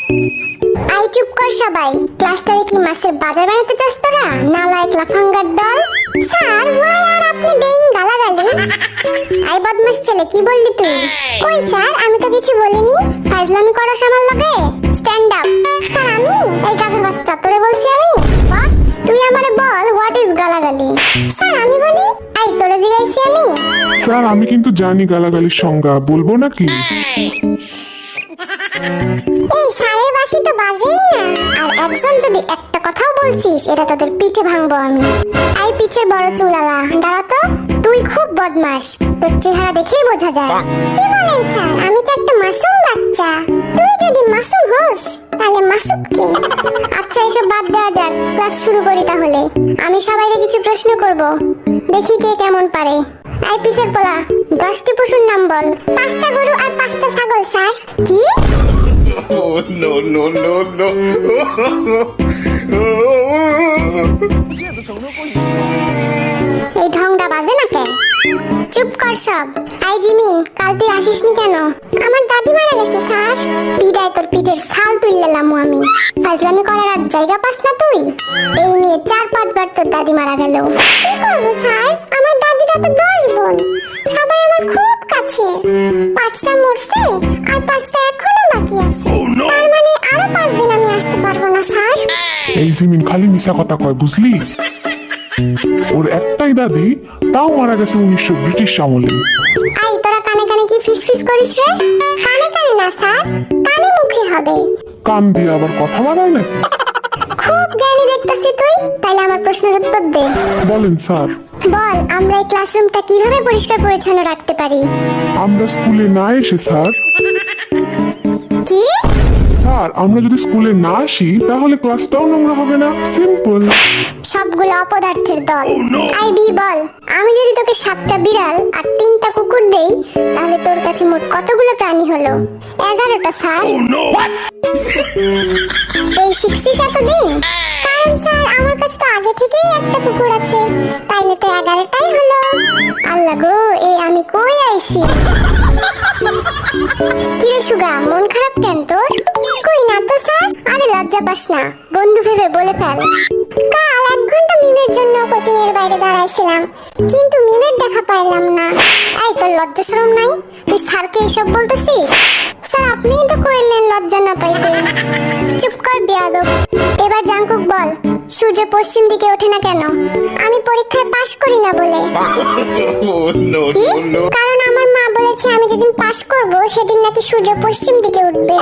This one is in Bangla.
আই চুপ কর সবাই, ক্লাসটারে কি মাছের বাজার বানাতে চাস তোরা? নালায়েক লাফাঙ্গার দল। স্যার ওয়াই আর আপনি দেইন গালাগালি? আই বদমাশ ছেলে, কি বললি তুই? কই স্যার, আমি তো কিছু বলিনি। ফাজলামি করস আমার লগে? Stand up. স্যার আমি? এই গাধের বাচ্চা, তোরে বলছি আমি? বস, তুই আমারে বল হোয়াট ইজ গালাগালি? স্যার আমি বলি? আই তোরে জিগাইছি আমি? স্যার আমি কিন্তু জানি গালাগালির সংজ্ঞা, বলবো নাকি? এই স্যারের বাসি তো বাজেই না। আর একজন যদি একটা কথাও বলছিস, এটা তোদের পিঠে ভাঙবো আমি। আই পিছের বড় চুলালা, দাঁড়া তো। তুই খুব বদমাশ, তোর চেহারা দেখেই বোঝা যায়। কি বলেন স্যার, আমি তো একটা মাসুম বাচ্চা। তুই যদি মাসুম হোস তাহলে মাসুম কে? আচ্ছা এসব বাদ দেওয়া যাক, ক্লাস শুরু করি তাহলে। আমি সবাইকে কিছু প্রশ্ন করব, দেখি কে কেমন পারে। আই পিছের পোলা, 10টি পশুর নাম বল। 5টা গরু আর 5টা ছাগল স্যার। কি? Oh no no no no! এই ঢংটা বাজে না কেন? চুপ কর সব। আই জিমিন, কাল তুই আসিসনি কেন? আমার দাদি মারা গেছে স্যার। পিডায় তোর পিঠের ছাল তুললাম আমি। ফাজলামি করার আর জায়গা পাস না তুই? এই নিয়ে 4-5 বার তোর দাদি মারা গেল। কি করবো স্যার, আমার দাদিটা তো 10 বোন, সবাই আমার খুব কাছে। 5টা মরছে আর 5টা এখনো বাকি আছে। তার মানে আরো 5 দিন আমি আসতে পারবো না স্যার। এই জিমিন খালি মিশা কথা কয়, বুঝলি? ওর একটাই দাদি, তাও মারা গেছে 1900 ব্রিটিশ আমলে। আই তোরা কানে কানে কি ফিস করিস রে? কানে কানে না স্যার, কানে মুখে হবে। কান দিয়ে আবার কথা বাড়ায় নাকি? খুব জ্ঞানী দেখতেছি তুই। তাইলে আমার প্রশ্নের উত্তর দে। বলেন স্যার। বল, আমরা এই ক্লাসরুমটা কিভাবে পরিষ্কার পরিচ্ছন্ন রাখতে পারি? আমরা স্কুলে না এসে স্যার। কি? স্যার আমরা যদি স্কুলে না আসি তাহলে ক্লাসটাও নোংরা হবে না, সিম্পল। সবগুলো অপদার্থের দল। আই বি বল, আমি যদি তোকে 7টা বিড়াল আর 3টা কুকুর দেই, তাহলে তোর কাছে মোট কতগুলো প্রাণী হলো? 11টা স্যার। এই শিখছিস এতদিন? কারণ স্যার আমার কাছে তো আগে থেকেই একটা কুকুর আছে, তাইলে তো 11টাই হলো। আল্লাহ গো, এই আমি কই আইছি? কি রে সুগা, মন খারাপ কেন তোর? কই না তো স্যার। আরে লজ্জা পাস না, বন্ধু ভেবে বলে ফেল। কাল 1 ঘন্টা মিমের জন্য কোচিং এর বাইরে দাঁড়াইছিলাম, কিন্তু মিমের দেখা পাইলাম না। এই তোর লজ্জা শরম নাই? তুই স্যারকে এসব বলতেছিস? স্যার আপনিই তো কইলেন লজ্জা না পাইতে। চুপ কর বেয়াদব। এবার জাঙ্কুক বল, সূর্য পশ্চিম দিকে ওঠে না কেন? আমি পরীক্ষায় পাশ করি না বলে। Oh no কি? no no! কারণ আমার মা বলেছে আমি যেদিন পাশ করব সেদিন নাকি সূর্য পশ্চিম দিকে উঠবে।